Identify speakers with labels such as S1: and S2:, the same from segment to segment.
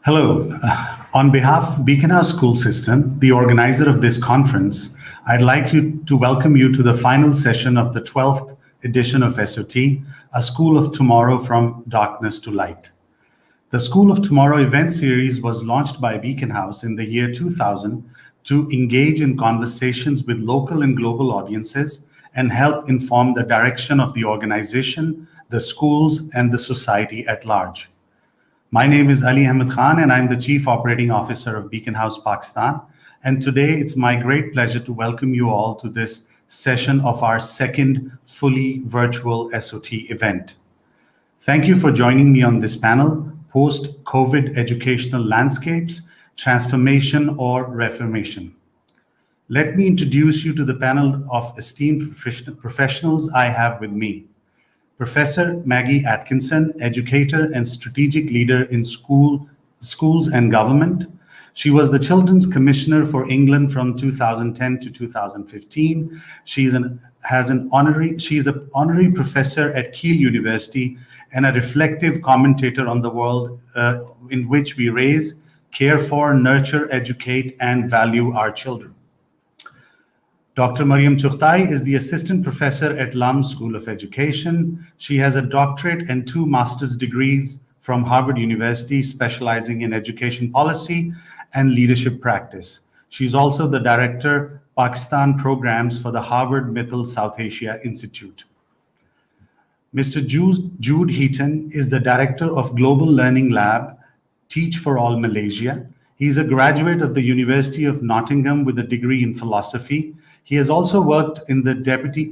S1: Hello. On behalf of Beacon House School System, the organizer of this conference, I'd like to welcome you to the final session of the 12th edition of SOT, A School of Tomorrow from Darkness to Light. The School of Tomorrow event series was launched by Beacon House in the year 2000 to engage in conversations with local and global audiences and help inform the direction of the organization, the schools, and the society at large. My name is Ali Ahmed Khan, and I'm the Chief Operating Officer of Beacon House, Pakistan. And today it's my great pleasure to welcome you all to this session of our second fully virtual SOT event. Thank you for joining me on this panel, Post-COVID Educational Landscapes, Transformation or Reformation. Let me introduce you to the panel of esteemed professionals I have with me. Professor Maggie Atkinson, educator and strategic leader in schools and government. She was the Children's Commissioner for England from 2010 to 2015. She's an honorary professor at Keele University and a reflective commentator on the world in which we raise, care for, nurture, educate, and value our children. Dr. Mariam Chughtai is the assistant professor at Lum School of Education. She has a doctorate and 2 master's degrees from Harvard University, specializing in education policy and leadership practice. She's also the director, Pakistan programs for the Harvard Mithil South Asia Institute. Mr. Jude Heaton is the director of Global Learning Lab, Teach for All Malaysia. He's a graduate of the University of Nottingham with a degree in philosophy. He has also worked in the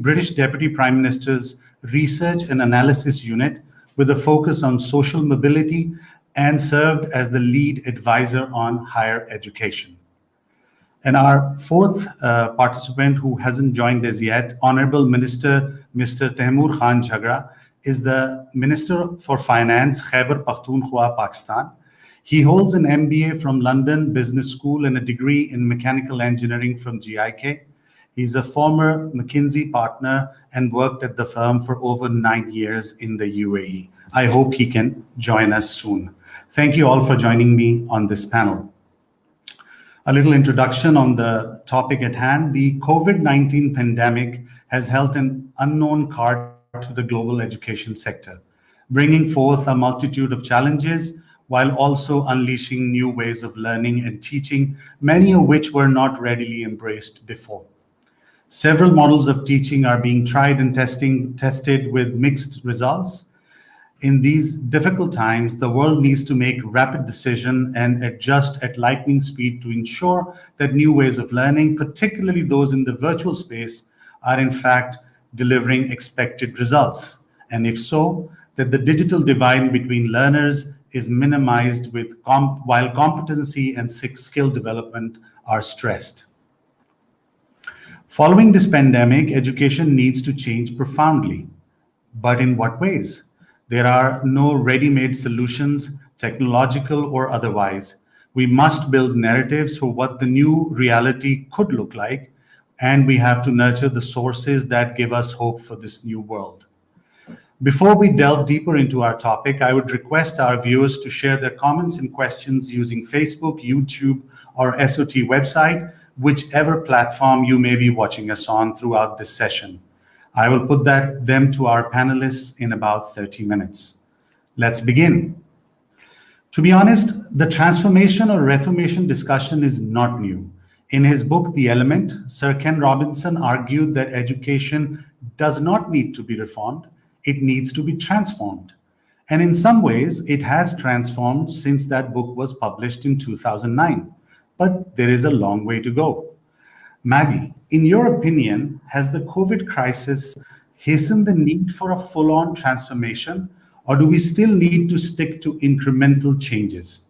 S1: British Deputy Prime Minister's Research and Analysis Unit with a focus on social mobility and served as the lead advisor on higher education. And our fourth participant who hasn't joined us yet, Honorable Minister Mr. Taimur Khan Jhagra, is the Minister for Finance, Khyber Pakhtunkhwa, Pakistan. He holds an MBA from London Business School and a degree in mechanical engineering from GIK. He's a former McKinsey partner and worked at the firm for over 9 years in the UAE. I hope he can join us soon. Thank you all for joining me on this panel. A little introduction on the topic at hand. The COVID-19 pandemic has held an unknown card to the global education sector, bringing forth a multitude of challenges while also unleashing new ways of learning and teaching, many of which were not readily embraced before. Several models of teaching are being tried and tested with mixed results. In these difficult times, the world needs to make rapid decisions and adjust at lightning speed to ensure that new ways of learning, particularly those in the virtual space, are in fact delivering expected results. And if so, that the digital divide between learners is minimized while competency and skill development are stressed. Following this pandemic, education needs to change profoundly. But in what ways? There are no ready-made solutions, technological or otherwise. We must build narratives for what the new reality could look like, and we have to nurture the sources that give us hope for this new world. Before we delve deeper into our topic, I would request our viewers to share their comments and questions using Facebook, YouTube, or SOT website, whichever platform you may be watching us on throughout this session. I will put them to our panelists in about 30 minutes. Let's begin. To be honest, the transformation or reformation discussion is not new. In his book, The Element, Sir Ken Robinson argued that education does not need to be reformed, it needs to be transformed. And in some ways, it has transformed since that book was published in 2009. But there is a long way to go. Maggie, in your opinion, has the COVID crisis hastened the need for a full-on transformation, or do we still need to stick to incremental changes?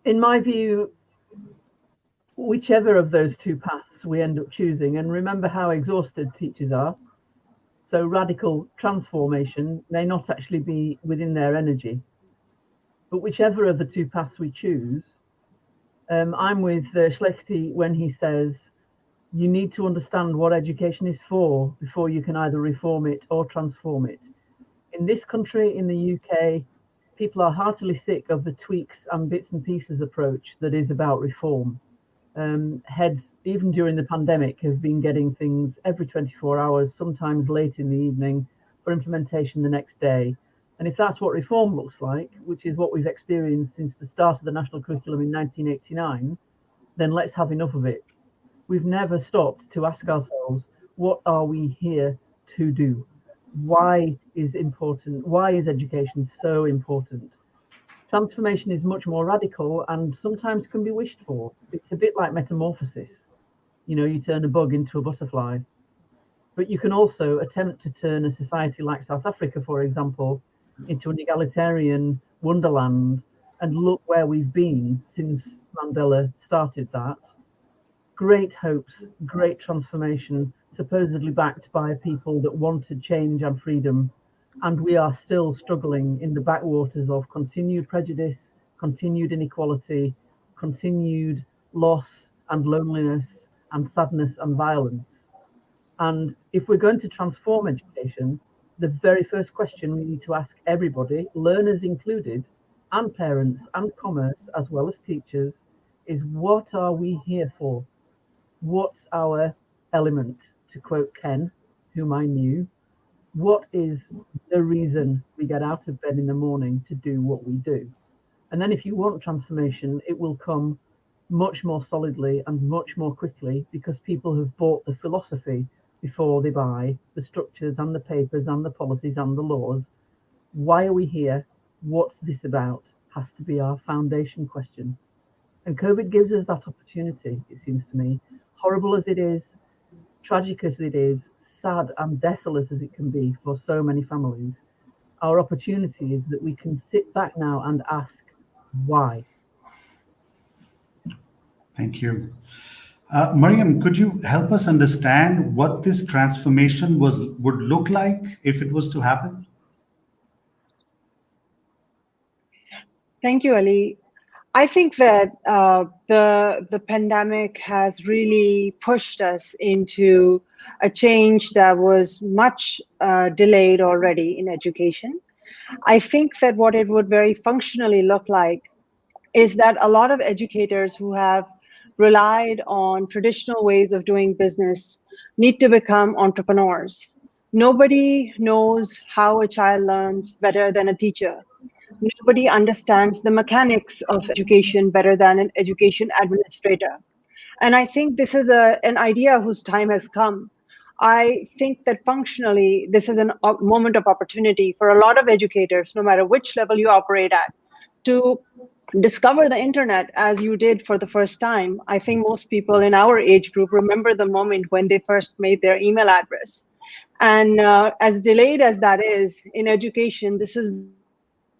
S2: In my view, whichever of those 2 paths we end up choosing, and remember how exhausted teachers are, so radical transformation may not actually be within their energy. But whichever of the 2 paths we choose, I'm with Chughtai when he says, you need to understand what education is for before you can either reform it or transform it. In this country, in the UK, people are heartily sick of the tweaks and bits and pieces approach that is about reform. Heads, even during the pandemic, have been getting things every 24 hours, sometimes late in the evening, for implementation the next day. And if that's what reform looks like, which is what we've experienced since the start of the national curriculum in 1989, then let's have enough of it. We've never stopped to ask ourselves, what are we here to do? Why is important? Why is education so important? Transformation is much more radical and sometimes can be wished for. It's a bit like metamorphosis. You know, you turn a bug into a butterfly. But you can also attempt to turn a society like South Africa, for example, into an egalitarian wonderland, and look where we've been since Mandela started that. Great hopes, great transformation, supposedly backed by people that wanted change and freedom. And we are still struggling in the backwaters of continued prejudice, continued inequality, continued loss and loneliness and sadness and violence. And if we're going to transform education, the very first question we need to ask everybody, learners included, and parents and commerce, as well as teachers, is what are we here for? What's our element? To quote Ken, whom I knew, what is the reason we get out of bed in the morning to do what we do? And then if you want transformation, it will come much more solidly and much more quickly, because people have bought the philosophy before they buy the structures and the papers and the policies and the laws. Why are we here? What's this about? Has to be our foundation question. And COVID gives us that opportunity, it seems to me. Horrible as it is, tragic as it is, sad and desolate as it can be for so many families, our opportunity is that we can sit back now and ask why.
S1: Thank you. Mariam, could you help us understand what this transformation would look like if it was to happen?
S3: Thank you, Ali. I think that the pandemic has really pushed us into a change that was much delayed already in education. I think that what it would very functionally look like is that a lot of educators who have relied on traditional ways of doing business need to become entrepreneurs. Nobody knows how a child learns better than a teacher. Nobody understands the mechanics of education better than an education administrator. And I think this is an idea whose time has come. I think that functionally, this is a moment of opportunity for a lot of educators, no matter which level you operate at, to discover the internet as you did for the first time. I think most people in our age group remember the moment when they first made their email address. And as delayed as that is in education, this is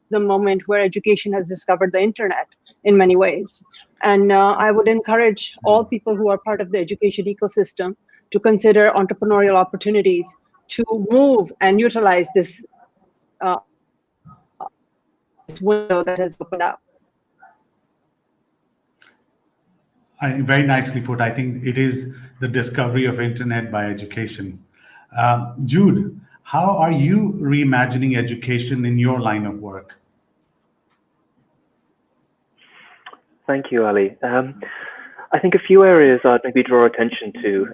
S3: the moment where education has discovered the internet in many ways. And I would encourage all people who are part of the education ecosystem to consider entrepreneurial opportunities to move and utilize this window that has opened up.
S1: Very nicely put. I think it is the discovery of internet by education. Jude, how are you reimagining education in your line of work?
S4: Thank you, Ali. I think a few areas I'd maybe draw attention to.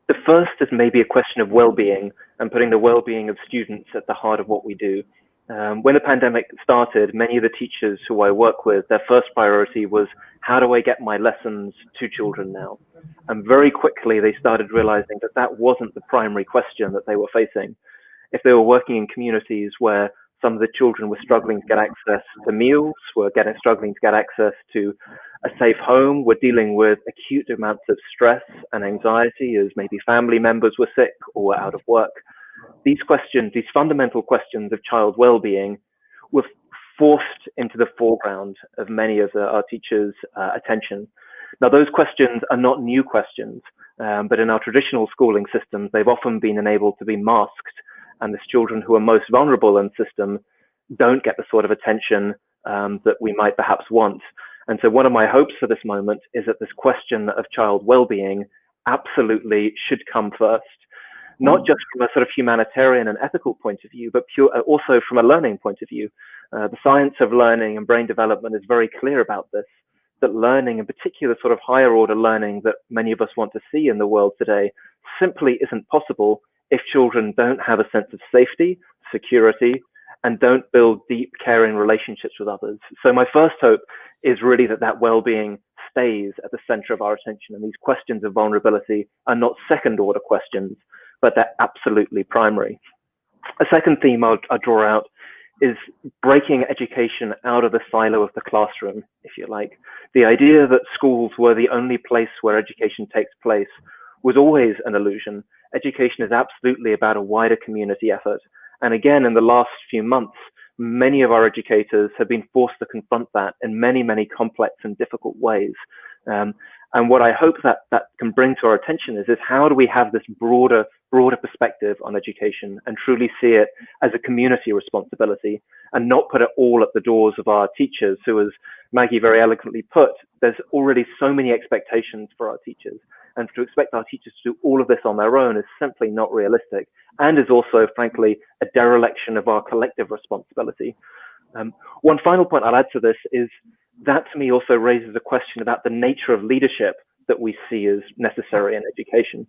S4: The first is maybe a question of well-being and putting the well-being of students at the heart of what we do. When the pandemic started, many of the teachers who I work with, their first priority was, how do I get my lessons to children now? And very quickly, they started realizing that that wasn't the primary question that they were facing. If they were working in communities where some of the children were struggling to get access to meals, were struggling to get access to a safe home, were dealing with acute amounts of stress and anxiety as maybe family members were sick or were out of work. These questions, these fundamental questions of child well-being, were forced into the foreground of many of our teachers' attention. Now, those questions are not new questions, but in our traditional schooling systems, they've often been enabled to be masked, and the children who are most vulnerable in the system don't get the sort of attention that we might perhaps want. And so one of my hopes for this moment is that this question of child well-being absolutely should come first, not just from a sort of humanitarian and ethical point of view, but also from a learning point of view. The science of learning and brain development is very clear about this, that learning, in particular sort of higher order learning that many of us want to see in the world today, simply isn't possible if children don't have a sense of safety, security, and don't build deep, caring relationships with others. So my first hope is really that well-being stays at the center of our attention, and these questions of vulnerability are not second order questions, but they're absolutely primary. A second theme I'll draw out is breaking education out of the silo of the classroom, if you like. The idea that schools were the only place where education takes place was always an illusion. Education is absolutely about a wider community effort. And again, in the last few months, many of our educators have been forced to confront that in many, many complex and difficult ways. And what I hope that can bring to our attention is how do we have this broader perspective on education and truly see it as a community responsibility and not put it all at the doors of our teachers, who, as Maggie very eloquently put, there's already so many expectations for our teachers. And to expect our teachers to do all of this on their own is simply not realistic, and is also, frankly, a dereliction of our collective responsibility. One final point I'll add to this is that, to me, also raises a question about the nature of leadership that we see as necessary in education.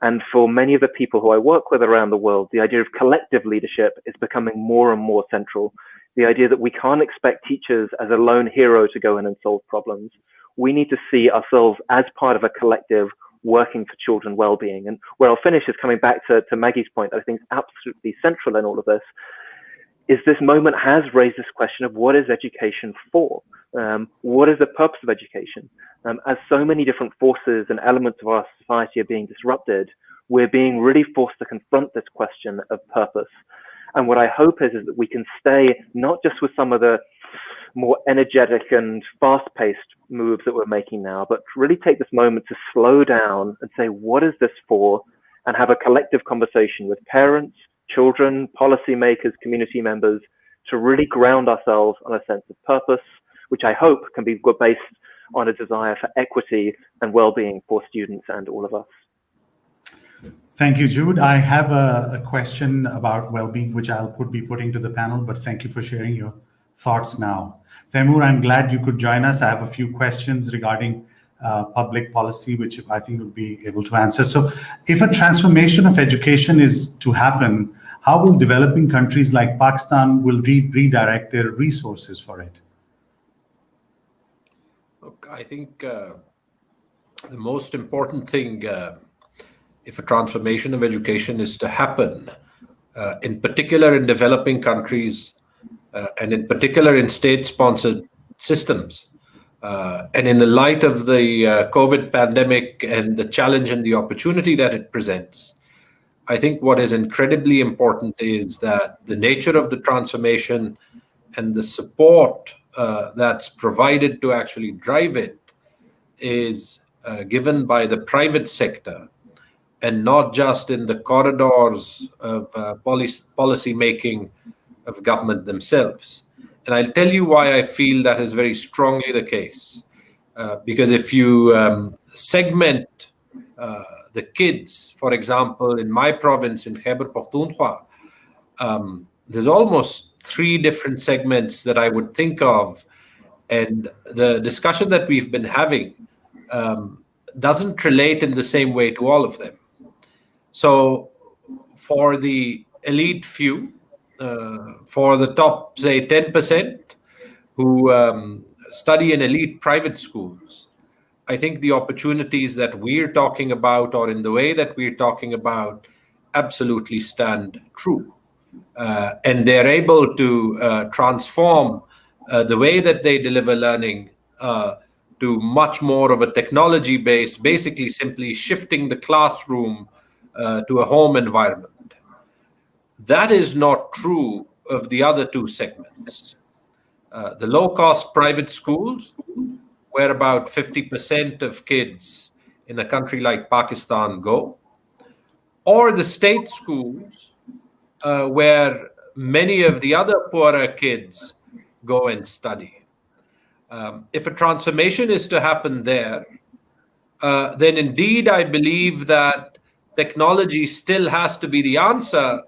S4: And for many of the people who I work with around the world, the idea of collective leadership is becoming more and more central. The idea that we can't expect teachers as a lone hero to go in and solve problems. We need to see ourselves as part of a collective working for children's well-being. And where I'll finish is coming back to Maggie's point that I think is absolutely central in all of this, is this moment has raised this question of what is education for? What is the purpose of education? As so many different forces and elements of our society are being disrupted, we're being really forced to confront this question of purpose. And what I hope is that we can stay not just with some of the more energetic and fast-paced moves that we're making now, but really take this moment to slow down and say, what is this for? And have a collective conversation with parents, children, policymakers, community members, to really ground ourselves on a sense of purpose, which I hope can be based on a desire for equity and well-being for students and all of us.
S1: Thank you, Jude. I have a question about well-being, which I'll be putting to the panel, but thank you for sharing your thoughts now. Taimur, I'm glad you could join us. I have a few questions regarding public policy, which I think you'll be able to answer. So if a transformation of education is to happen, how will developing countries like Pakistan will redirect their resources for it?
S5: Look, I think the most important thing, if a transformation of education is to happen, in particular in developing countries, and in particular in state-sponsored systems, and in the light of the COVID pandemic and the challenge and the opportunity that it presents, I think what is incredibly important is that the nature of the transformation and the support that's provided to actually drive it is given by the private sector, and not just in the corridors of policy making of government themselves. And I'll tell you why I feel that is very strongly the case. Because if you segment the kids, for example, in my province in Khyber Pakhtunkhwa, there's almost 3 different segments that I would think of. And the discussion that we've been having doesn't relate in the same way to all of them. So for the elite few, for the top, say, 10% who study in elite private schools, I think the opportunities that we're talking about, or in the way that we're talking about, absolutely stand true. And they're able to transform the way that they deliver learning to much more of a technology base, basically simply shifting the classroom to a home environment. That is not true of the other 2 segments. The low-cost private schools, where about 50% of kids in a country like Pakistan go, or the state schools, where many of the other poorer kids go and study. If a transformation is to happen there, then indeed I believe that technology still has to be the answer,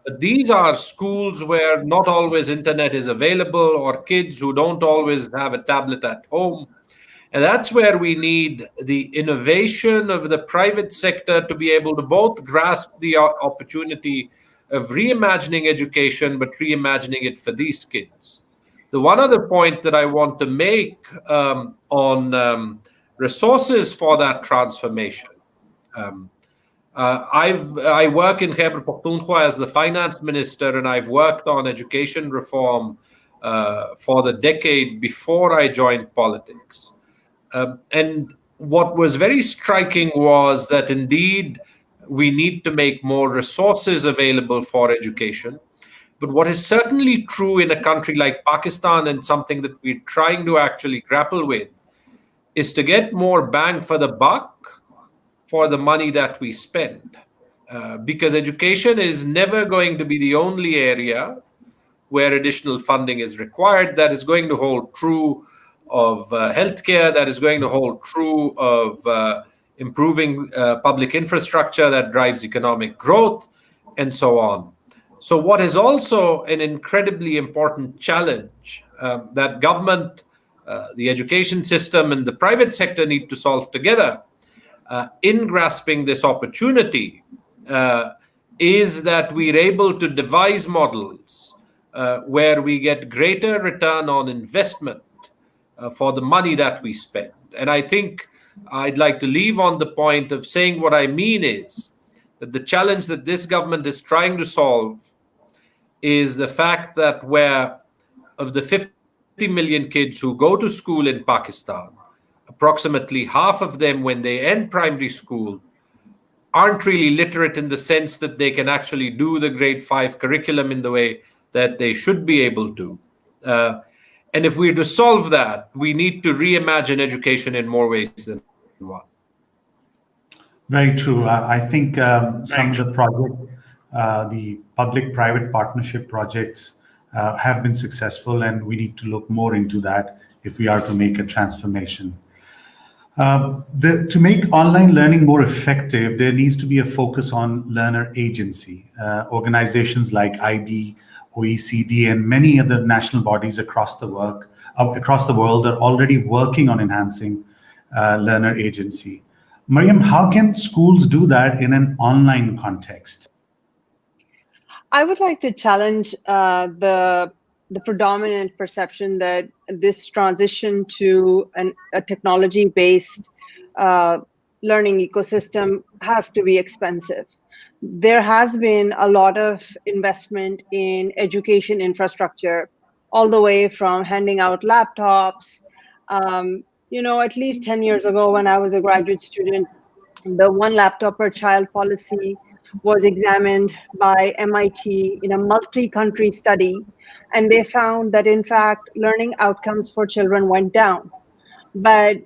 S5: But these are schools where not always internet is available, or kids who don't always have a tablet at home. And that's where we need the innovation of the private sector to be able to both grasp the opportunity of reimagining education, but reimagining it for these kids. The one other point that I want to make on resources for that transformation. I work in Khyber Pakhtunkhwa as the finance minister, and I've worked on education reform for the decade before I joined politics. And what was very striking was that indeed we need to make more resources available for education. But what is certainly true in a country like Pakistan, and something that we're trying to actually grapple with, is to get more bang for the buck for the money that we spend. Because education is never going to be the only area where additional funding is required. That is going to hold true of healthcare, that is going to hold true of improving public infrastructure that drives economic growth, and so on. So what is also an incredibly important challenge that government, the education system, and the private sector need to solve together in grasping this opportunity is that we're able to devise models where we get greater return on investment for the money that we spend. And I think I'd like to leave on the point of saying what I mean is that the challenge that this government is trying to solve is the fact that where of the 50 million kids who go to school in Pakistan, approximately half of them, when they end primary school, aren't really literate in the sense that they can actually do the grade 5 curriculum in the way that they should be able to. And if we're to solve that, we need to reimagine education in more ways than one.
S1: Very true. I think some of the projects, the public-private partnership projects have been successful, and we need to look more into that if we are to make a transformation. To make online learning more effective, there needs to be a focus on learner agency. Organizations like IB, OECD, and many other national bodies across the world are already working on enhancing learner agency. Mariam, how can schools do that in an online context?
S3: I would like to challenge the predominant perception that this transition to a technology-based learning ecosystem has to be expensive. There has been a lot of investment in education infrastructure, all the way from handing out laptops. At least 10 years ago, when I was a graduate student, the one laptop per child policy was examined by MIT in a multi-country study, and they found that, in fact, learning outcomes for children went down. But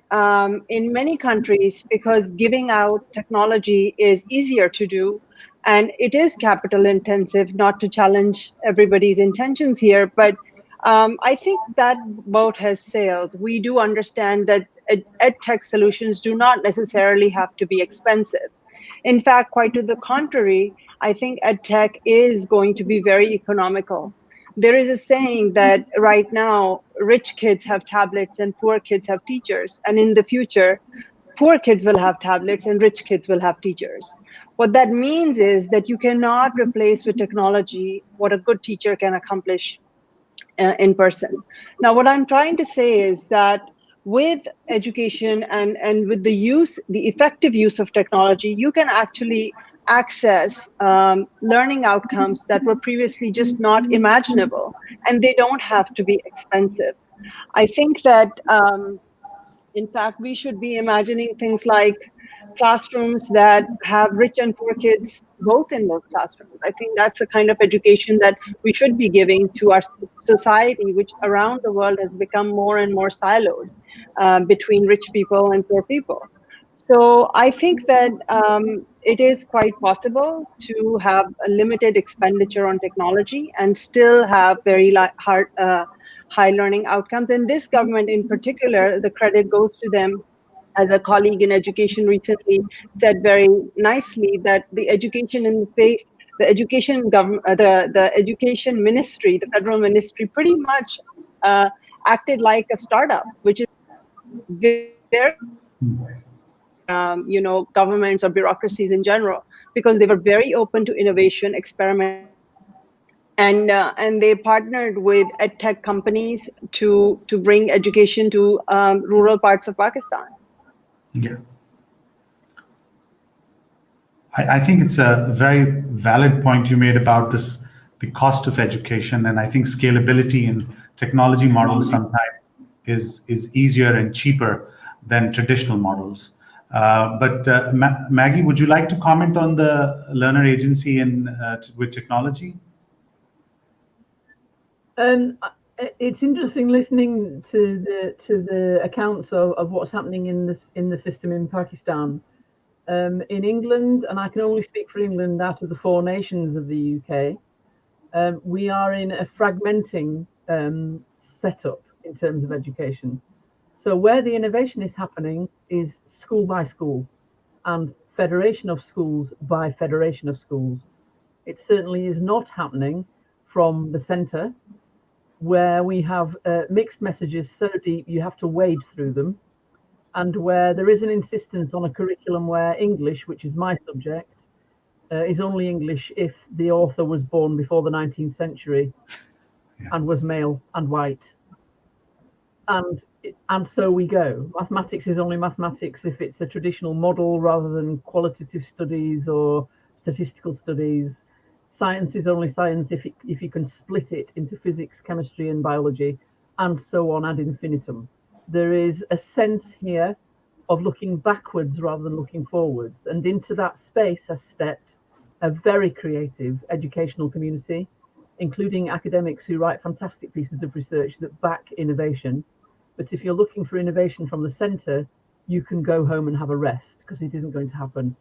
S3: in many countries, because giving out technology is easier to do, and it is capital intensive, not to challenge everybody's intentions here, but I think that boat has sailed. We do understand that EdTech solutions do not necessarily have to be expensive. In fact, quite to the contrary, I think EdTech is going to be very economical. There is a saying that right now, rich kids have tablets and poor kids have teachers. And in the future, poor kids will have tablets and rich kids will have teachers. What that means is that you cannot replace with technology what a good teacher can accomplish in person. Now, what I'm trying to say is that with education and with the effective use of technology, you can actually access learning outcomes that were previously just not imaginable, and they don't have to be expensive. I think that, in fact, we should be imagining things like classrooms that have rich and poor kids both in those classrooms. I think that's the kind of education that we should be giving to our society, which around the world has become more and more siloed between rich people and poor people. So I think that it is quite possible to have a limited expenditure on technology and still have very high learning outcomes. And this government in particular, the credit goes to them. As a colleague in education recently said very nicely, that the education in the face the education the education ministry, the federal ministry, pretty much acted like a startup, which is very governments or bureaucracies in general, because they were very open to innovation, experiment, and they partnered with edtech companies to bring education to rural parts of Pakistan.
S1: Yeah. I think it's a very valid point you made about this, the cost of education, and I think scalability in technology models sometimes is easier and cheaper than traditional models. But Maggie, would you like to comment on the learner agency with technology?
S2: It's interesting listening to the accounts of what's happening in the system in Pakistan. In England, and I can only speak for England out of the 4 nations of the UK, we are in a fragmenting setup in terms of education. So where the innovation is happening is school by school and federation of schools by federation of schools. It certainly is not happening from the centre, where we have mixed messages so deep you have to wade through them, and where there is an insistence on a curriculum where English, which is my subject, is only English if the author was born before the 19th century and was male and white. And so we go. Mathematics is only mathematics if it's a traditional model rather than qualitative studies or statistical studies. Science is only science if you can split it into physics, chemistry, and biology, and so on ad infinitum. There is a sense here of looking backwards rather than looking forwards. And into that space has stepped a very creative educational community, including academics who write fantastic pieces of research that back innovation. But if you're looking for innovation from the centre, you can go home and have a rest, because it isn't going to happen.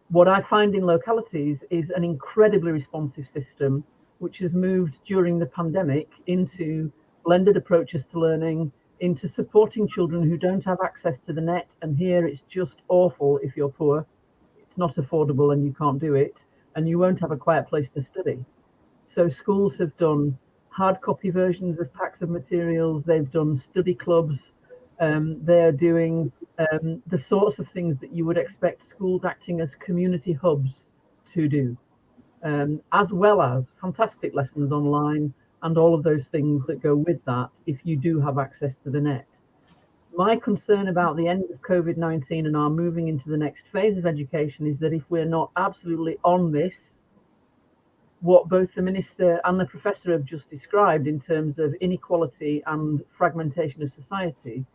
S2: What I find in localities is an incredibly responsive system, which has moved during the pandemic into blended approaches to learning, into supporting children who don't have access to the net. And here it's just awful if you're poor. It's not affordable and you can't do it, and you won't have a quiet place to study. So schools have done hard copy versions of packs of materials. They've done study clubs. They're doing the sorts of things that you would expect schools acting as community hubs to do, as well as fantastic lessons online and all of those things that go with that if you do have access to the net. My concern about the end of COVID-19 and our moving into the next phase of education is that if we're not absolutely on this, what both the minister and the professor have just described in terms of inequality and fragmentation of society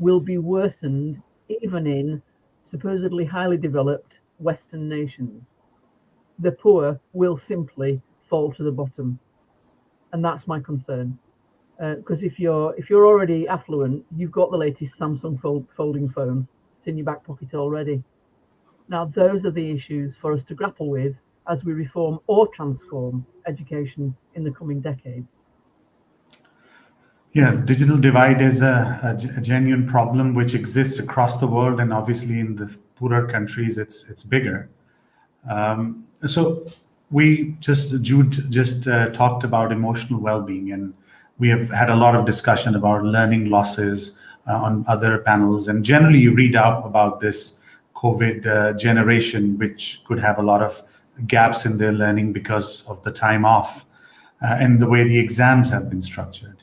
S2: will be worsened even in supposedly highly developed Western nations. The poor will simply fall to the bottom. And that's my concern, because if you're already affluent, you've got the latest Samsung folding phone. It's in your back pocket already. Now, those are the issues for us to grapple with as we reform or transform education in the coming decades.
S1: Yeah, digital divide is a genuine problem which exists across the world, and obviously in the poorer countries, it's bigger. So Jude just talked about emotional well-being, and we have had a lot of discussion about learning losses on other panels. And generally, you read out about this COVID generation, which could have a lot of gaps in their learning because of the time off and the way the exams have been structured.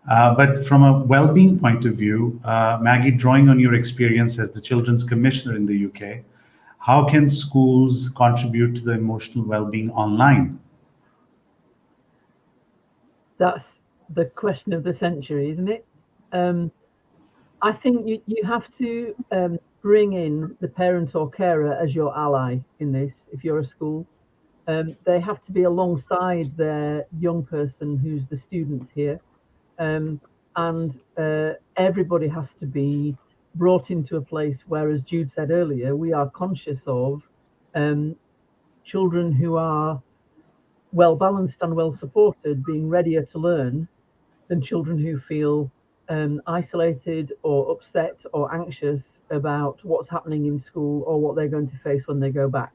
S1: But from a well-being point of view, Maggie, drawing on your experience as the Children's Commissioner in the UK, how can schools contribute to the emotional well-being online?
S2: That's the question of the century, isn't it? I think you have to bring in the parent or carer as your ally in this, if you're a school. They have to be alongside their young person who's the student here. And everybody has to be brought into a place where, as Jude said earlier, we are conscious of children who are well balanced and well supported being readier to learn than children who feel isolated or upset or anxious about what's happening in school or what they're going to face when they go back.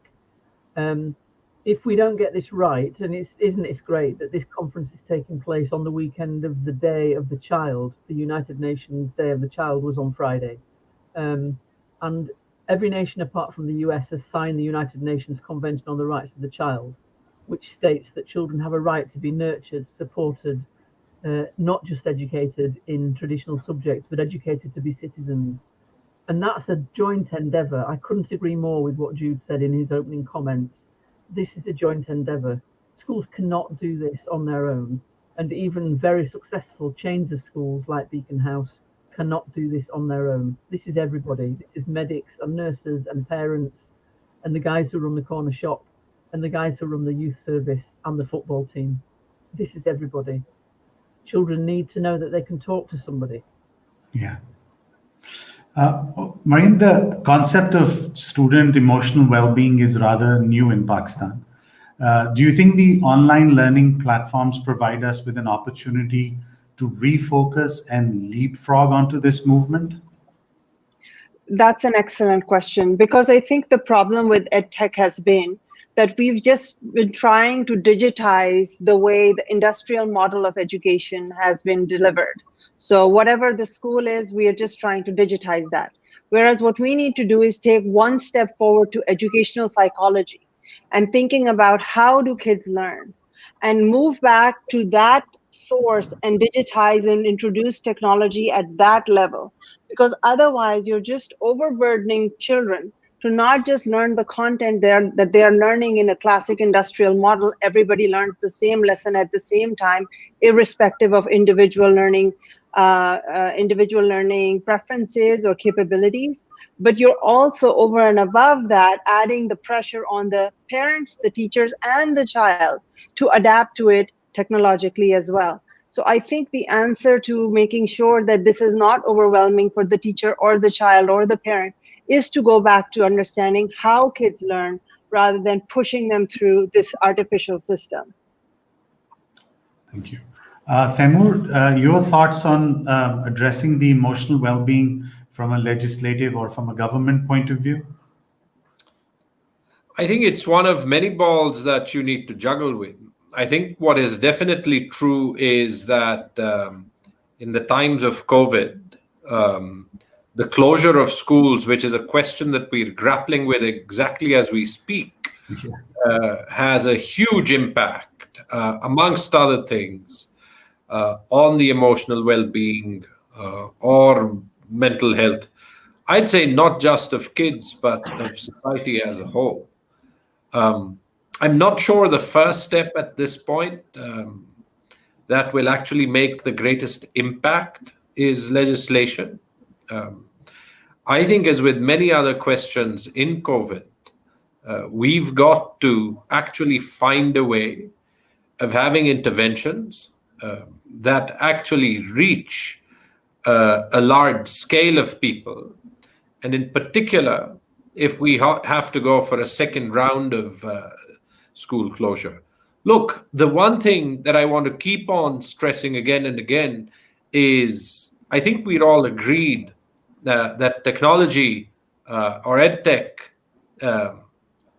S2: if we don't get this right, and isn't it great that this conference is taking place on the weekend of the Day of the Child? The United Nations Day of the Child was on Friday. And every nation apart from the US has signed the United Nations Convention on the Rights of the Child, which states that children have a right to be nurtured, supported, not just educated in traditional subjects, but educated to be citizens. And that's a joint endeavour. I couldn't agree more with what Jude said in his opening comments. This is a joint endeavour. Schools cannot do this on their own. And even very successful chains of schools like Beacon House cannot do this on their own. This is everybody. This is medics and nurses and parents and the guys who run the corner shop and the guys who run the youth service and the football team. This is everybody. Children need to know that they can talk to somebody.
S1: Yeah. Mariam, the concept of student emotional well-being is rather new in Pakistan. Do you think the online learning platforms provide us with an opportunity to refocus and leapfrog onto this movement?
S3: That's an excellent question, because I think the problem with EdTech has been that we've just been trying to digitize the way the industrial model of education has been delivered. So whatever the school is, we are just trying to digitize that. Whereas what we need to do is take one step forward to educational psychology and thinking about how do kids learn, and move back to that source and digitize and introduce technology at that level. Because otherwise you're just overburdening children to not just learn the content that they are learning in a classic industrial model. Everybody learns the same lesson at the same time, irrespective of individual learning preferences or capabilities. But you're also, over and above that, adding the pressure on the parents, the teachers, and the child to adapt to it technologically as well. So I think the answer to making sure that this is not overwhelming for the teacher or the child or the parent is to go back to understanding how kids learn rather than pushing them through this artificial system.
S1: Thank you. Taimur, your thoughts on addressing the emotional well-being from a legislative or from a government point of view?
S5: I think it's one of many balls that you need to juggle with. I think what is definitely true is that in the times of COVID, the closure of schools, which is a question that we're grappling with exactly as we speak, has a huge impact, amongst other things, on the emotional well-being or mental health. I'd say not just of kids, but of society as a whole. I'm not sure the first step at this point that will actually make the greatest impact is legislation. I think, as with many other questions in COVID, we've got to actually find a way of having interventions that actually reach a large scale of people. And in particular, if we have to go for a second round of school closure. Look, the one thing that I want to keep on stressing again and again is I think we're all agreed that technology or EdTech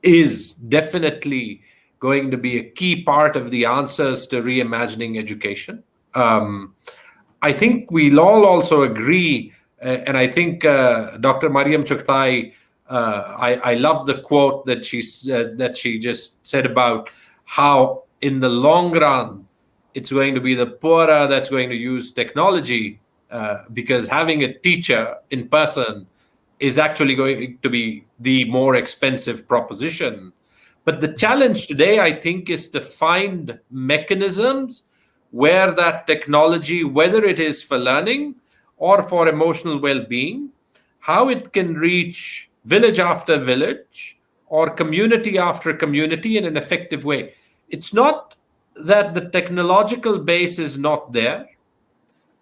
S5: is definitely going to be a key part of the answers to reimagining education. I think we'll all also agree, and I think Dr. Mariam Chughtai, I love the quote that she just said about how in the long run, it's going to be the poorer that's going to use technology because having a teacher in person is actually going to be the more expensive proposition. But the challenge today, I think, is to find mechanisms where that technology, whether it is for learning or for emotional well-being, how it can reach village after village or community after community in an effective way. It's not that the technological base is not there.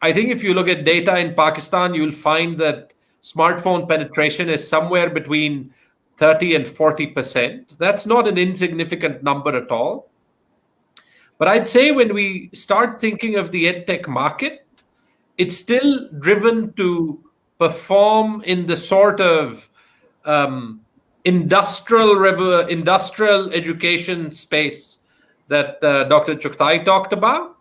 S5: I think if you look at data in Pakistan, you'll find that smartphone penetration is somewhere between 30 and 40%. That's not an insignificant number at all. But I'd say when we start thinking of the EdTech market, it's still driven to perform in the sort of industrial education space that Dr. Chughtai talked about,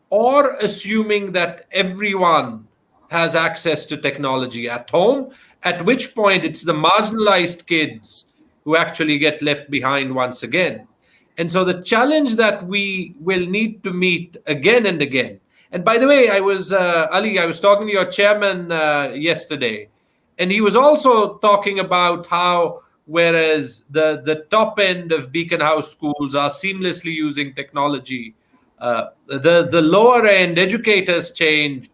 S5: or assuming that everyone has access to technology at home, at which point it's the marginalized kids who actually get left behind once again. And so the challenge that we will need to meet again and again. And by the way, I was talking to your chairman yesterday, and he was also talking about how, whereas the top end of Beacon House schools are seamlessly using technology, the lower end educators chain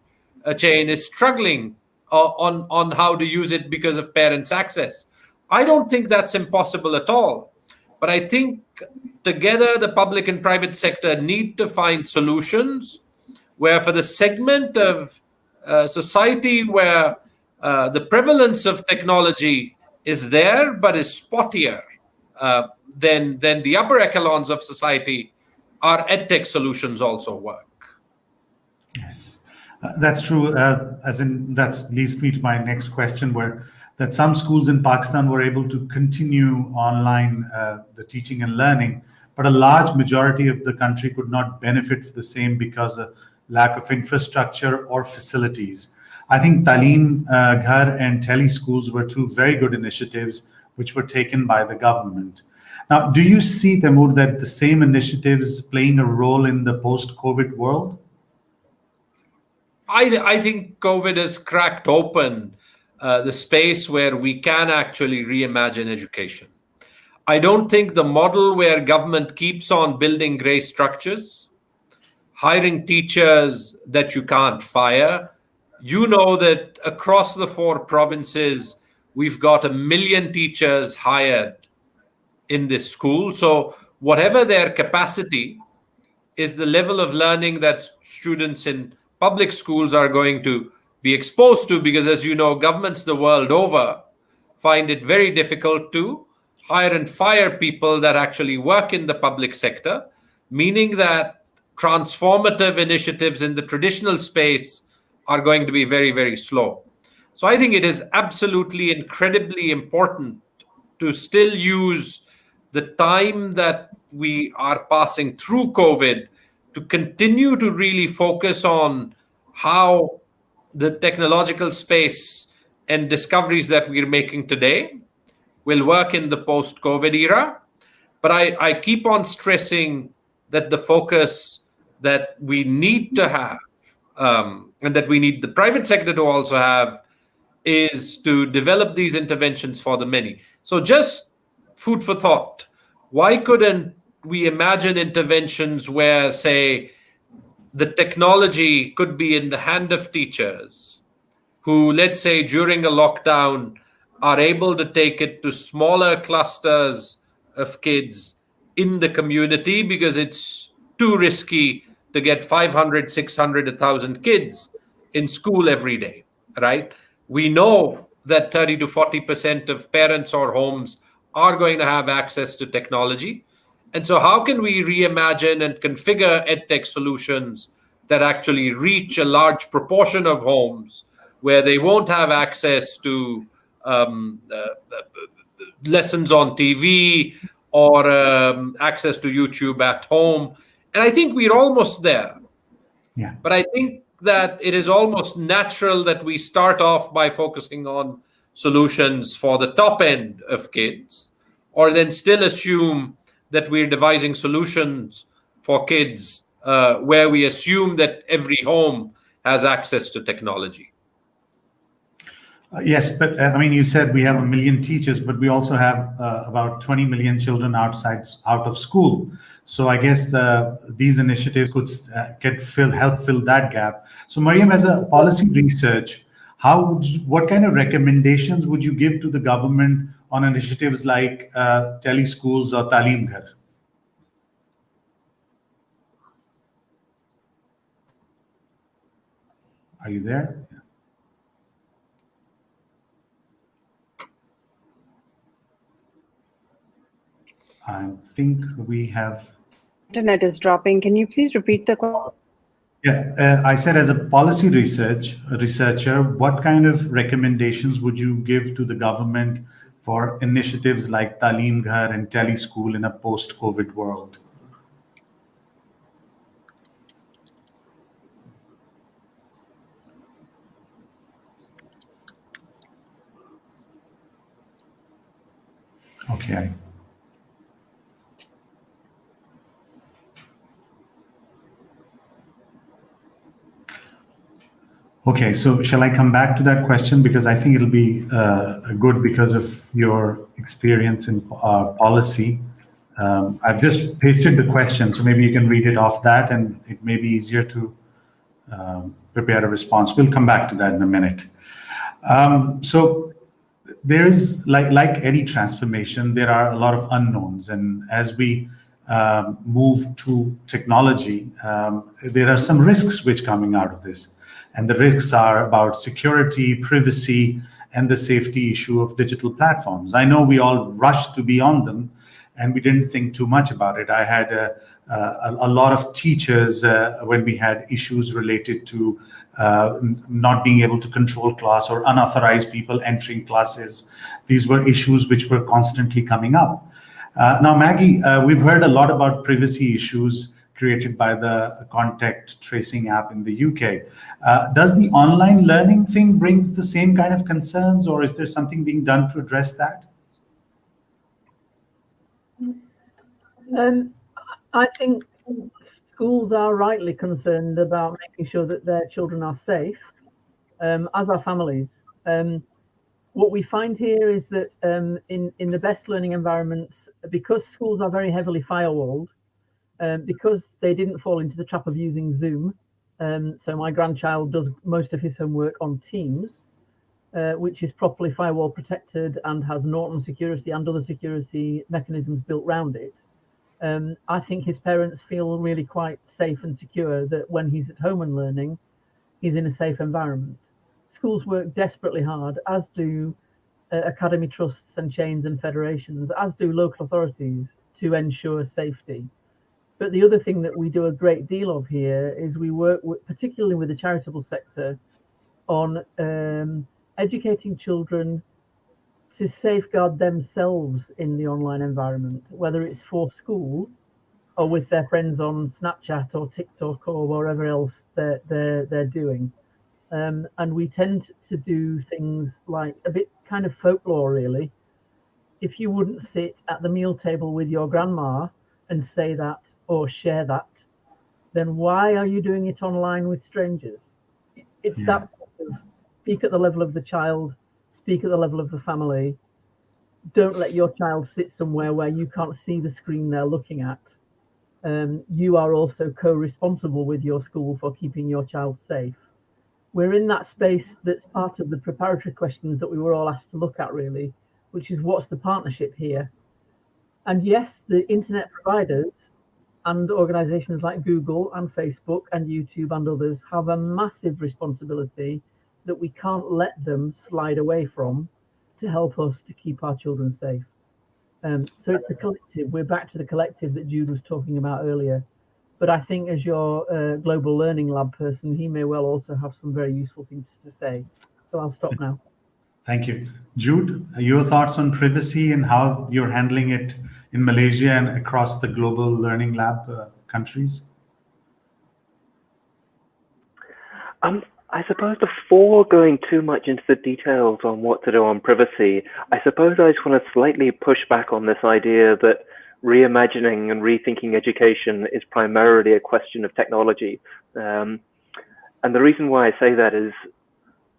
S5: is struggling on how to use it because of parents' access. I don't think that's impossible at all. But I think together the public and private sector need to find solutions where, for the segment of society where the prevalence of technology is there but is spottier than the upper echelons of society, our edtech solutions also work.
S1: Yes, that's true. As in, that leads me to my next question, where that some schools in Pakistan were able to continue online the teaching and learning, but a large majority of the country could not benefit from the same because of lack of infrastructure or facilities. I think Talim Ghar and Tele schools were two very good initiatives which were taken by the government. Now, do you see, Taimur, that the same initiatives playing a role in the post-COVID world?
S5: I think COVID has cracked open the space where we can actually reimagine education. I don't think the model where government keeps on building grey structures, hiring teachers that you can't fire. You know that across the 4 provinces, we've got 1 million teachers hired in this school. So whatever their capacity is, the level of learning that students in public schools are going to be exposed to, because, as you know, governments the world over find it very difficult to hire and fire people that actually work in the public sector, meaning that transformative initiatives in the traditional space are going to be very, very slow. So I think it is absolutely incredibly important to still use the time that we are passing through COVID to continue to really focus on how the technological space and discoveries that we're making today will work in the post-COVID era. But I keep on stressing that the focus that we need to have, and that we need the private sector to also have, is to develop these interventions for the many. So just food for thought. Why couldn't we imagine interventions where, say, the technology could be in the hand of teachers who, let's say, during a lockdown, are able to take it to smaller clusters of kids in the community because it's too risky to get 500, 600, 1,000 kids in school every day, right? We know that 30 to 40% of parents or homes are going to have access to technology. And so how can we reimagine and configure edtech solutions that actually reach a large proportion of homes where they won't have access to lessons on TV or access to YouTube at home? And I think we're almost there.
S1: Yeah.
S5: But I think that it is almost natural that we start off by focusing on solutions for the top end of kids, or then still assume that we're devising solutions for kids where we assume that every home has access to technology.
S1: Yes, but I mean, you said we have 1 million teachers, but we also have about 20 million children out of school. So I guess these initiatives could help fill that gap. So Mariam, as a policy research, what kind of recommendations would you give to the government on initiatives like tele schools or Talim Ghar? Are you there? I think we have...
S3: Internet is dropping. Can you please repeat the question?
S1: Yeah, I said, as a policy researcher, what kind of recommendations would you give to the government for initiatives like Talim Ghar and Teleschool in a post-COVID world? Okay. Okay, so shall I come back to that question? Because I think it'll be good because of your experience in policy. I've just pasted the question, so maybe you can read it off that, and it may be easier to prepare a response. We'll come back to that in a minute. So there is, like any transformation, there are a lot of unknowns, and as we move to technology, there are some risks which coming out of this. And the risks are about security, privacy, and the safety issue of digital platforms. I know we all rushed to be on them, and we didn't think too much about it. I had a lot of teachers when we had issues related to not being able to control class or unauthorized people entering classes. These were issues which were constantly coming up. Now, Maggie, we've heard a lot about privacy issues created by the contact tracing app in the UK. Does the online learning thing brings the same kind of concerns, or is there something being done to address that?
S2: I think schools are rightly concerned about making sure that their children are safe, as are families. What we find here is that in the best learning environments, because schools are very heavily firewalled, because they didn't fall into the trap of using Zoom. So my grandchild does most of his homework on Teams, which is properly firewall protected and has Norton security and other security mechanisms built around it. I think his parents feel really quite safe and secure that when he's at home and learning, he's in a safe environment. Schools work desperately hard, as do academy trusts and chains and federations, as do local authorities, to ensure safety. But the other thing that we do a great deal of here is we work particularly with the charitable sector on educating children to safeguard themselves in the online environment, whether it's for school or with their friends on Snapchat or TikTok or wherever else they're doing. And we tend to do things like a bit kind of folklore, really. If you wouldn't sit at the meal table with your grandma and say that or share that, then why are you doing it online with strangers? It's that sort of speak at the level of the child, speak at the level of the family. Don't let your child sit somewhere where you can't see the screen they're looking at. You are also co-responsible with your school for keeping your child safe. We're in that space that's part of the preparatory questions that we were all asked to look at, really, which is what's the partnership here? And yes, the internet providers and organizations like Google and Facebook and YouTube and others have a massive responsibility that we can't let them slide away from to help us to keep our children safe. So it's a collective. We're back to the collective that Jude was talking about earlier. But I think as your global learning lab person, he may well also have some very useful things to say. So I'll stop now.
S1: Thank you. Jude, your thoughts on privacy and how you're handling it in Malaysia and across the global learning lab countries?
S4: I suppose before going too much into the details on what to do on privacy, I suppose I just want to slightly push back on this idea that reimagining and rethinking education is primarily a question of technology. And the reason why I say that is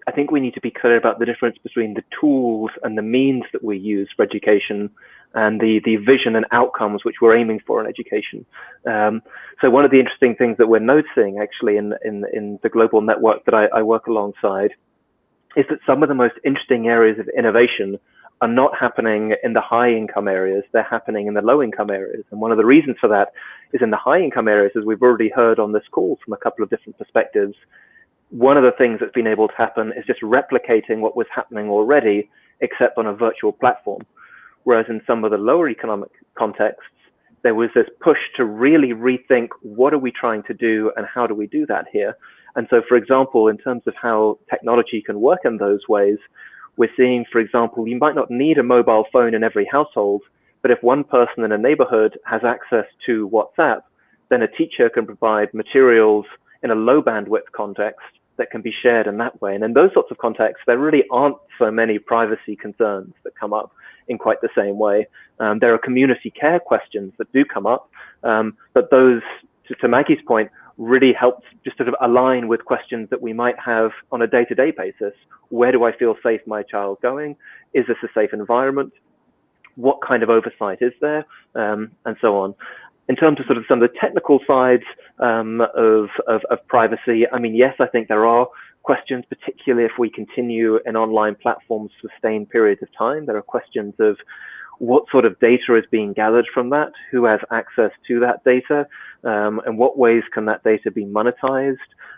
S4: I think we need to be clear about the difference between the tools and the means that we use for education and the vision and outcomes which we're aiming for in education. So one of the interesting things that we're noticing actually in the global network that I work alongside is that some of the most interesting areas of innovation are not happening in the high income areas, they're happening in the low income areas. And one of the reasons for that is in the high income areas, as we've already heard on this call from a couple of different perspectives, one of the things that's been able to happen is just replicating what was happening already, except on a virtual platform. Whereas in some of the lower economic contexts, there was this push to really rethink what are we trying to do and how do we do that here. And so, for example, in terms of how technology can work in those ways, we're seeing, for example, you might not need a mobile phone in every household, but if one person in a neighborhood has access to WhatsApp, then a teacher can provide materials in a low bandwidth context that can be shared in that way. And in those sorts of contexts, there really aren't so many privacy concerns that come up in quite the same way. There are community care questions that do come up, but those, to Maggie's point, really helps just sort of align with questions that we might have on a day-to-day basis. Where do I feel safe my child going? Is this a safe environment? What kind of oversight is there? And so on. In terms of sort of some of the technical sides of privacy, I mean, yes, I think there are questions, particularly if we continue in online platforms for sustained periods of time. There are questions of what sort of data is being gathered from that, who has access to that data, and what ways can that data be monetized.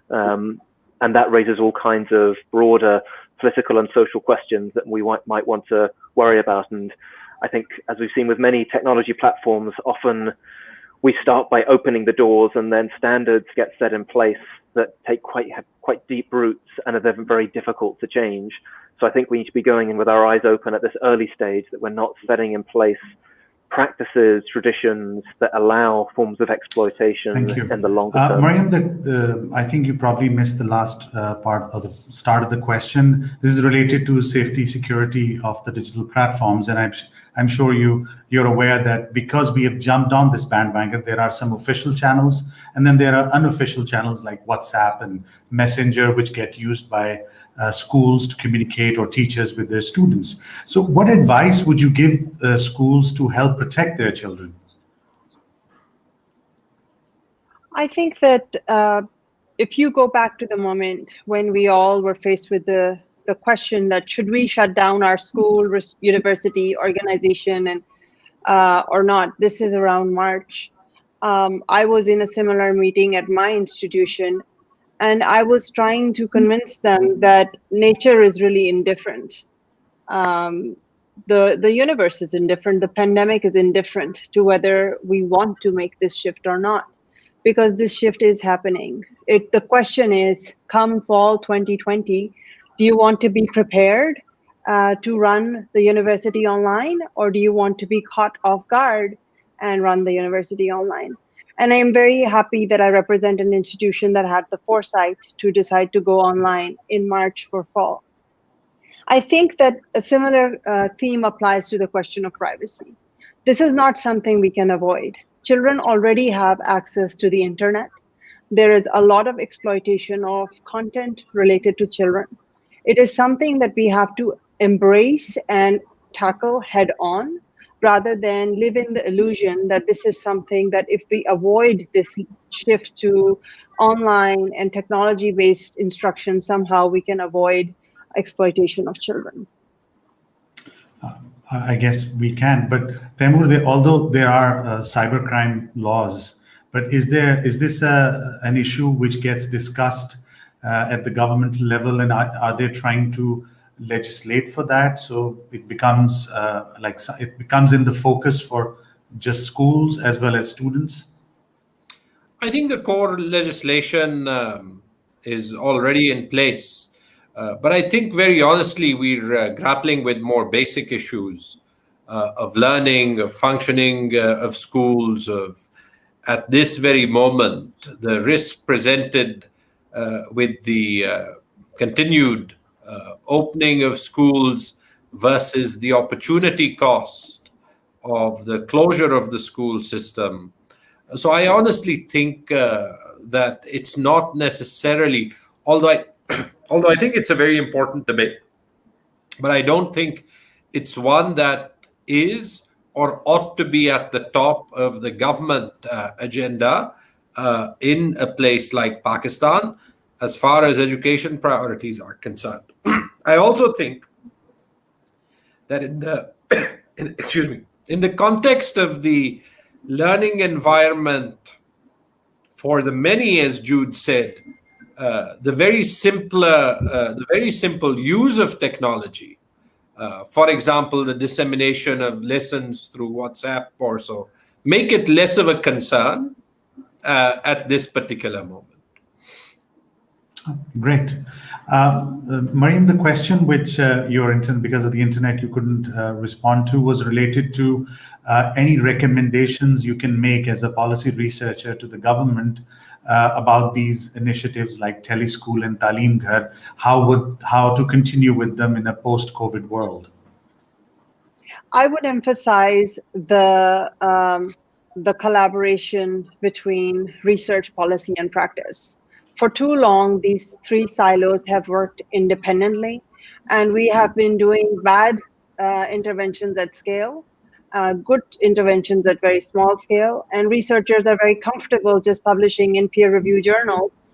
S4: And that raises all kinds of broader political and social questions that we might want to worry about. And I think, as we've seen with many technology platforms, often we start by opening the doors and then standards get set in place that have quite deep roots and are then very difficult to change. So I think we need to be going in with our eyes open at this early stage, that we're not setting in place practices, traditions that allow forms of exploitation in the longer term.
S1: Mariam, I think you probably missed the last part of the start of the question. This is related to safety, security of the digital platforms, and I'm sure you're aware that because we have jumped on this bandwagon, there are some official channels, and then there are unofficial channels like WhatsApp and Messenger, which get used by schools to communicate, or teachers with their students. So what advice would you give schools to help protect their children?
S3: I think that if you go back to the moment when we all were faced with the question that should we shut down our school, university, organization, and or not, this is around March. I was in a similar meeting at my institution, and I was trying to convince them that nature is really indifferent. The universe is indifferent. The pandemic is indifferent to whether we want to make this shift or not, because this shift is happening. The question is, come fall 2020, do you want to be prepared to run the university online, or do you want to be caught off guard and run the university online? And I am very happy that I represent an institution that had the foresight to decide to go online in March for fall. I think that a similar theme applies to the question of privacy. This is not something we can avoid. Children already have access to the internet. There is a lot of exploitation of content related to children. It is something that we have to embrace and tackle head on, rather than live in the illusion that this is something that if we avoid this shift to online and technology-based instruction, somehow we can avoid exploitation of children.
S1: I guess we can, but Taimur, although there are cybercrime laws, but is this an issue which gets discussed at the government level, and are they trying to legislate for that, so it becomes in the focus for just schools as well as students?
S5: I think the core legislation is already in place, but I think very honestly we're grappling with more basic issues of learning, of functioning of schools, of at this very moment the risk presented with the continued opening of schools versus the opportunity cost of the closure of the school system. So I honestly think that it's not necessarily, although I think it's a very important debate, but I don't think it's one that is or ought to be at the top of the government agenda in a place like Pakistan, as far as education priorities are concerned. I also think that in the context of the learning environment for the many, as Jude said, the very simple use of technology, for example, the dissemination of lessons through WhatsApp or so, make it less of a concern at this particular moment.
S1: Great. Mariam, the question which because of the internet you couldn't respond to was related to any recommendations you can make as a policy researcher to the government about these initiatives like Teleschool and Talim Ghar, how to continue with them in a post-COVID world.
S3: I would emphasize the collaboration between research, policy, and practice. For too long, these three silos have worked independently, and we have been doing bad interventions at scale, good interventions at very small scale, and researchers are very comfortable just publishing in peer-reviewed journals,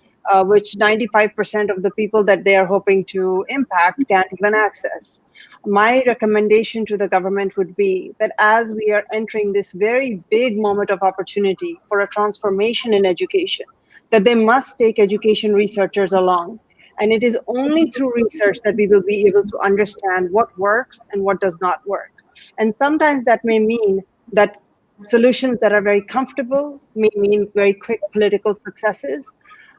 S3: which 95% of the people that they are hoping to impact can't even access. My recommendation to the government would be that as we are entering this very big moment of opportunity for a transformation in education, that they must take education researchers along. And it is only through research that we will be able to understand what works and what does not work. And sometimes that may mean that solutions that are very comfortable, may mean very quick political successes,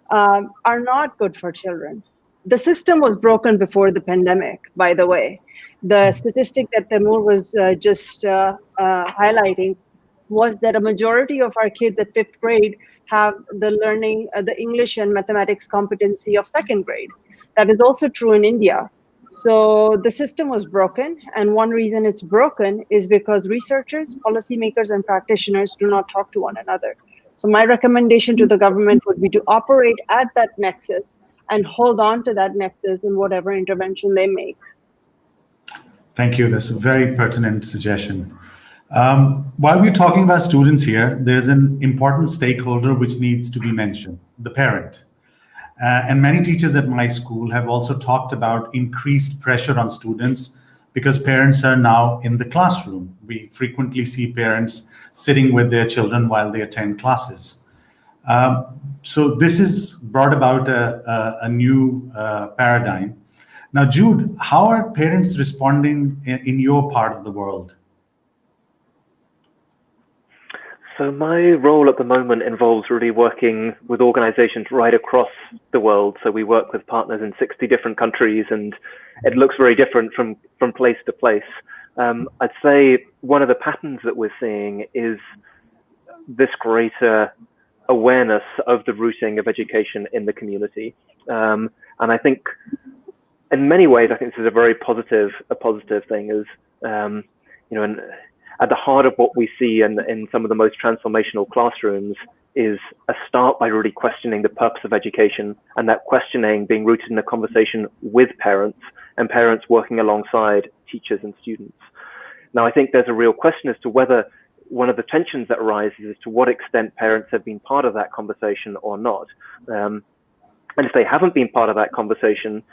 S3: are not good for children. The system was broken before the pandemic, by the way. The statistic that Taimur was just highlighting was that a majority of our kids at 5th grade have the learning, the English and mathematics competency of 2nd grade. That is also true in India. So the system was broken, and one reason it's broken is because researchers, policymakers, and practitioners do not talk to one another. So my recommendation to the government would be to operate at that nexus and hold on to that nexus in whatever intervention they make.
S1: Thank you. That's a very pertinent suggestion. While we're talking about students here, there's an important stakeholder which needs to be mentioned, the parent. And many teachers at my school have also talked about increased pressure on students because parents are now in the classroom. We frequently see parents sitting with their children while they attend classes. So this has brought about a new paradigm. Now, Jude, how are parents responding in your part of the world?
S4: So my role at the moment involves really working with organizations right across the world. So we work with partners in 60 different countries, and it looks very different from place to place. I'd say one of the patterns that we're seeing is this greater awareness of the rooting of education in the community. And I think in many ways, I think this is a very positive thing, is, and at the heart of what we see in some of the most transformational classrooms is a start by really questioning the purpose of education, and that questioning being rooted in a conversation with parents, and parents working alongside teachers and students. Now, I think there's a real question as to whether one of the tensions that arises is to what extent parents have been part of that conversation or not. And if they haven't been part of that conversation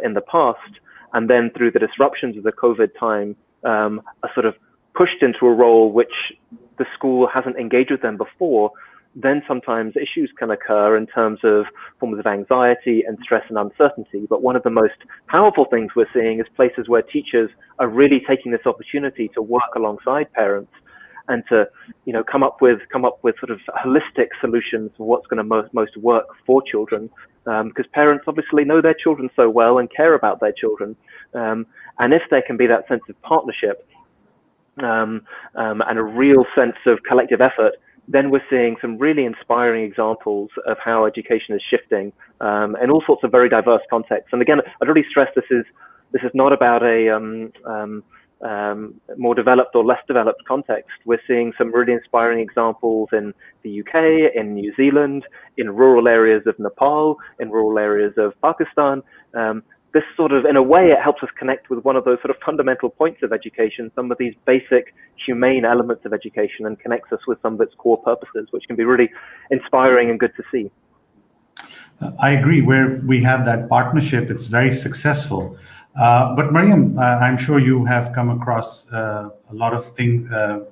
S4: in the past, and then through the disruptions of the COVID time, are sort of pushed into a role which the school hasn't engaged with them before, then sometimes issues can occur in terms of forms of anxiety and stress and uncertainty. But one of the most powerful things we're seeing is places where teachers are really taking this opportunity to work alongside parents and to, come up with sort of holistic solutions for what's going to most work for children, because parents obviously know their children so well and care about their children, and if there can be that sense of partnership and a real sense of collective effort, then we're seeing some really inspiring examples of how education is shifting in all sorts of very diverse contexts. And again, I'd really stress this is not about a more developed or less developed context. We're seeing some really inspiring examples in the UK, in New Zealand, in rural areas of Nepal, in rural areas of Pakistan. This sort of, in a way, it helps us connect with one of those sort of fundamental points of education, some of these basic humane elements of education, and connects us with some of its core purposes, which can be really inspiring and good to see.
S1: I agree. Where we have that partnership, it's very successful. But Mariam, I'm sure you have come across a lot of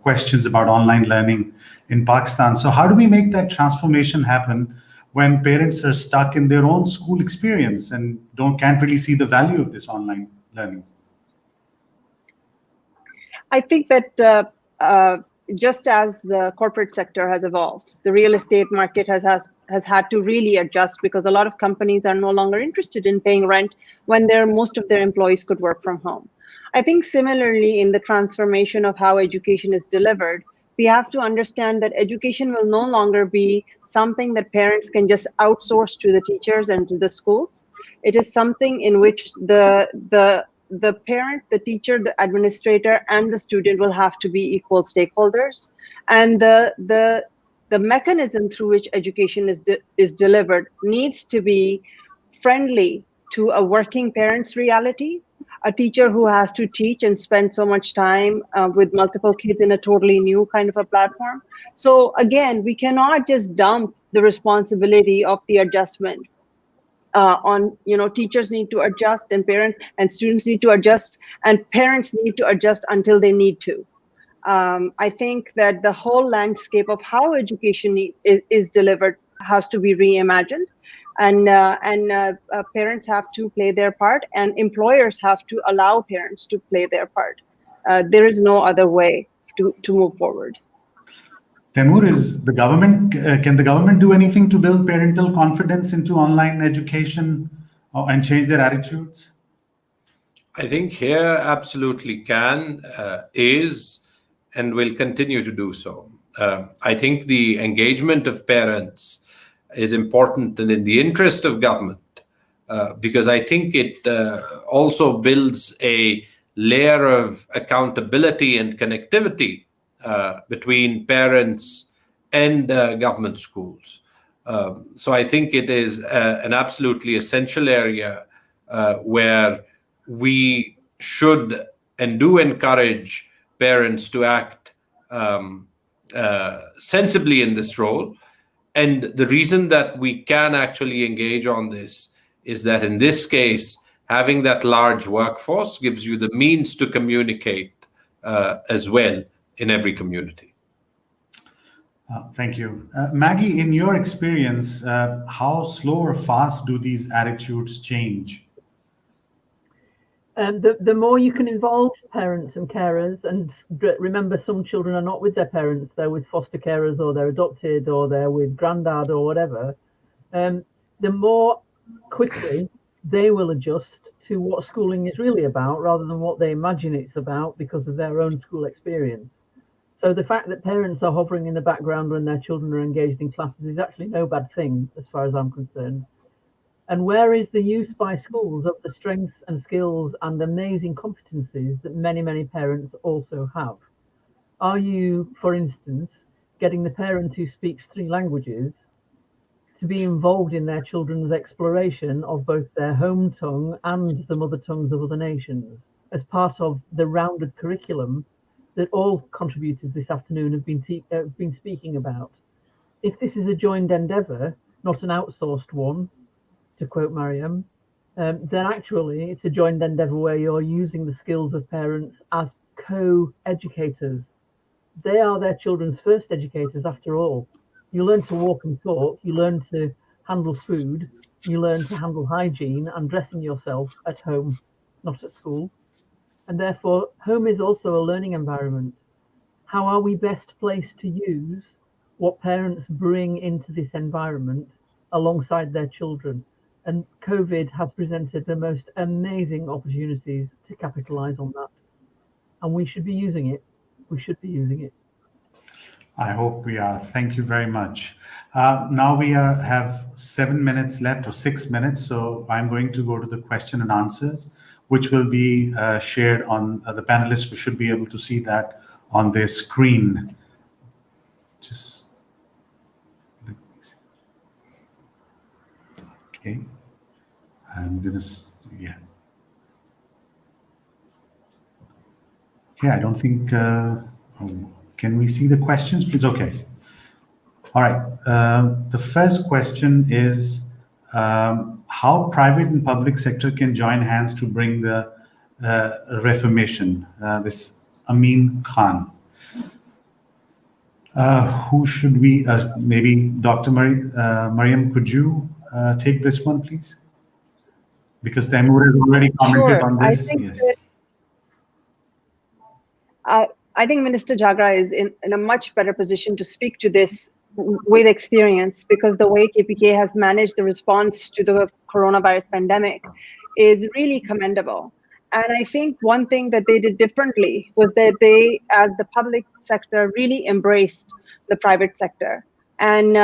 S1: questions about online learning in Pakistan. So how do we make that transformation happen when parents are stuck in their own school experience and can't really see the value of this online learning?
S3: I think that just as the corporate sector has evolved, the real estate market has had to really adjust, because a lot of companies are no longer interested in paying rent when most of their employees could work from home. I think similarly, in the transformation of how education is delivered, we have to understand that education will no longer be something that parents can just outsource to the teachers and to the schools. It is something in which the parent, the teacher, the administrator, and the student will have to be equal stakeholders. And the mechanism through which education is delivered needs to be friendly to a working parent's reality. A teacher who has to teach and spend so much time with multiple kids in a totally new kind of a platform. So again, we cannot just dump the responsibility of the adjustment on, teachers need to adjust, and parents and students need to adjust, and parents need to adjust until they need to. I think that the whole landscape of how education is delivered has to be reimagined. And parents have to play their part, and employers have to allow parents to play their part. There is no other way to move forward.
S1: Taimur, can the government do anything to build parental confidence into online education and change their attitudes?
S5: I think here absolutely can, is, and will continue to do so. I think the engagement of parents is important and in the interest of government, because I think it also builds a layer of accountability and connectivity between parents and government schools. So I think it is an absolutely essential area where we should and do encourage parents to act sensibly in this role. And the reason that we can actually engage on this is that in this case, having that large workforce gives you the means to communicate as well in every community.
S1: Thank you. Maggie, in your experience, how slow or fast do these attitudes change?
S2: The more you can involve parents and carers, and remember, some children are not with their parents, they're with foster carers, or they're adopted, or they're with granddad or whatever, the more quickly they will adjust to what schooling is really about, rather than what they imagine it's about because of their own school experience. So the fact that parents are hovering in the background when their children are engaged in classes is actually no bad thing, as far as I'm concerned. And where is the use by schools of the strengths and skills and amazing competencies that many, many parents also have? Are you, for instance, getting the parent who speaks 3 languages to be involved in their children's exploration of both their home tongue and the mother tongues of other nations as part of the rounded curriculum that all contributors this afternoon have been speaking about? If this is a joined endeavour, not an outsourced one, to quote Mariam, then actually it's a joined endeavour where you're using the skills of parents as co-educators. They are their children's first educators, after all. You learn to walk and talk, you learn to handle food, you learn to handle hygiene and dressing yourself at home, not at school. And therefore, home is also a learning environment. How are we best placed to use what parents bring into this environment alongside their children? And COVID has presented the most amazing opportunities to capitalize on that. And we should be using it. We should be using it.
S1: I hope we are. Thank you very much. Now we have 7 minutes left, or 6 minutes. So I'm going to go to the question and answers, which will be shared on the panelists. We should be able to see that on their screen. Just let me see. Okay. I'm gonna, yeah. Okay, I don't think, can we see the questions, please? Okay. All right. The first question is how private and public sector can join hands to bring the Reformation, this Amin Khan. Who should we, maybe Dr. Mariam, could you take this one, please? Because Taimur has already commented on this. Yes.
S3: I think Minister Jhagra is in a much better position to speak to this with experience, because the way KPK has managed the response to the coronavirus pandemic is really commendable. And I think one thing that they did differently was that they, as the public sector, really embraced the private sector. And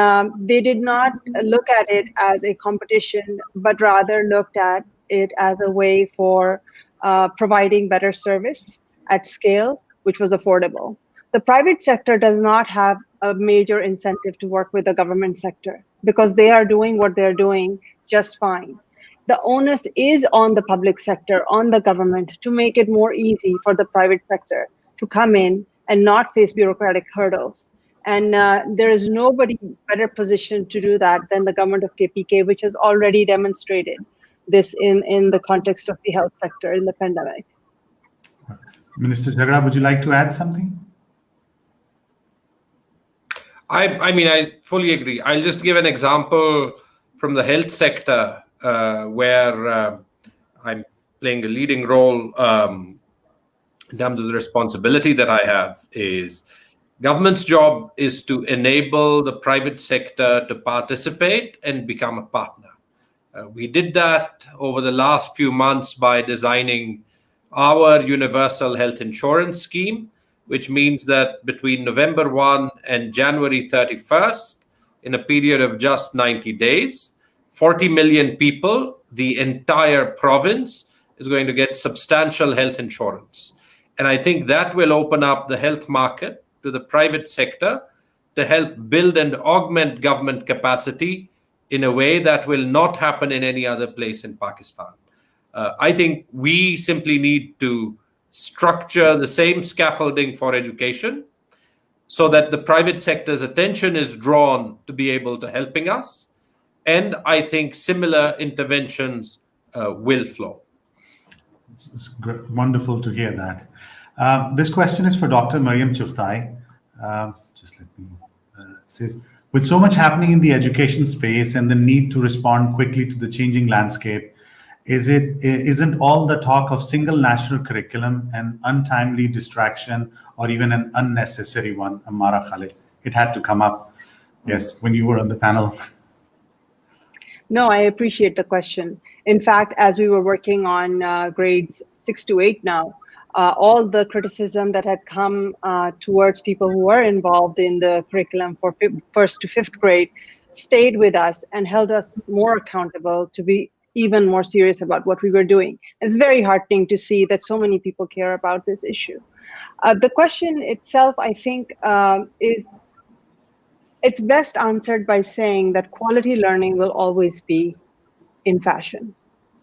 S3: they did not look at it as a competition, but rather looked at it as a way for providing better service at scale, which was affordable. The private sector does not have a major incentive to work with the government sector because they are doing what they're doing just fine. The onus is on the public sector, on the government, to make it more easy for the private sector to come in and not face bureaucratic hurdles. And there is nobody better positioned to do that than the government of KPK, which has already demonstrated this in the context of the health sector in the pandemic.
S1: Minister Jhagra, would you like to add something?
S5: I mean, I fully agree. I'll just give an example from the health sector where I'm playing a leading role in terms of the responsibility that I have. Is government's job is to enable the private sector to participate and become a partner. We did that over the last few months by designing our universal health insurance scheme, which means that between November 1 and January 31st, in a period of just 90 days, 40 million people, the entire province, is going to get substantial health insurance. And I think that will open up the health market to the private sector to help build and augment government capacity in a way that will not happen in any other place in Pakistan. I think we simply need to structure the same scaffolding for education so that the private sector's attention is drawn to be able to helping us. And I think similar interventions will flow.
S1: It's wonderful to hear that. This question is for Dr. Mariam Chughtai. Just let me, it says, with so much happening in the education space and the need to respond quickly to the changing landscape, isn't all the talk of single national curriculum an untimely distraction or even an unnecessary one? Amara Khalid, it had to come up. Yes, when you were on the panel.
S3: No, I appreciate the question. In fact, as we were working on grades 6 to 8 now, all the criticism that had come towards people who were involved in the curriculum for 1st to 5th grade stayed with us and held us more accountable to be even more serious about what we were doing. It's very heartening to see that so many people care about this issue. The question itself, I think, it's best answered by saying that quality learning will always be in fashion.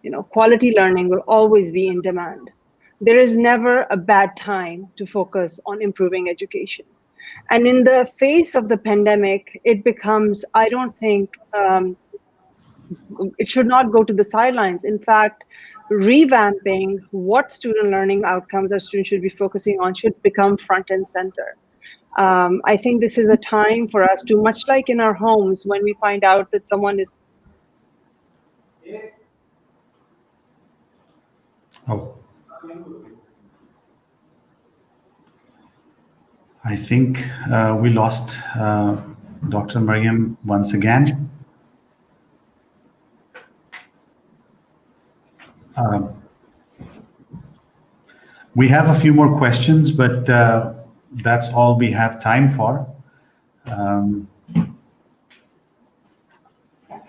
S3: You know, quality learning will always be in demand. There is never a bad time to focus on improving education. And in the face of the pandemic, it becomes, I don't think, it should not go to the sidelines. In fact, revamping what student learning outcomes our students should be focusing on should become front and center. I think this is a time for us to, much like in our homes, when we find out that someone is...
S1: Oh. I think we lost Dr. Mariam once again. We have a few more questions, but that's all we have time for.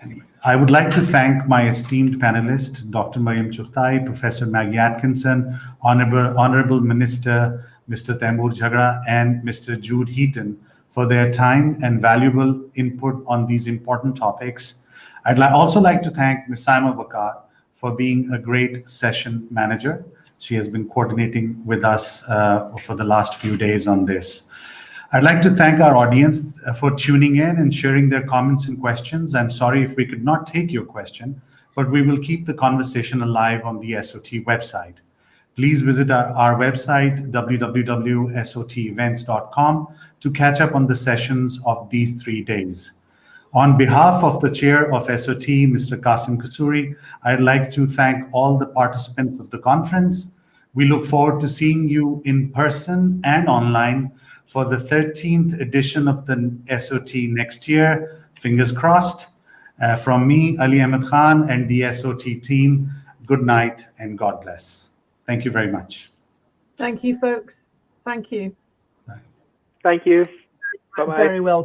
S1: Anyway, I would like to thank my esteemed panelists, Dr. Mariam Chughtai, Professor Maggie Atkinson, Honorable Minister Mr. Taimur Jhagra, and Mr. Jude Heaton for their time and valuable input on these important topics. I'd also like to thank Ms. Saima Bakar for being a great session manager. She has been coordinating with us for the last few days on this. I'd like to thank our audience for tuning in and sharing their comments and questions. I'm sorry if we could not take your question, but we will keep the conversation alive on the SOT website. Please visit our website, www.sotevents.com, to catch up on the sessions of these 3 days. On behalf of the chair of SOT, Mr. Qasim Kasuri, I'd like to thank all the participants of the conference. We look forward to seeing you in person and online for the 13th edition of the SOT next year. Fingers crossed. From me, Ali Ahmed Khan, and the SOT team, good night and God bless. Thank you very much.
S2: Thank you, folks. Thank you.
S4: Thank you. Bye-bye.
S2: Very well.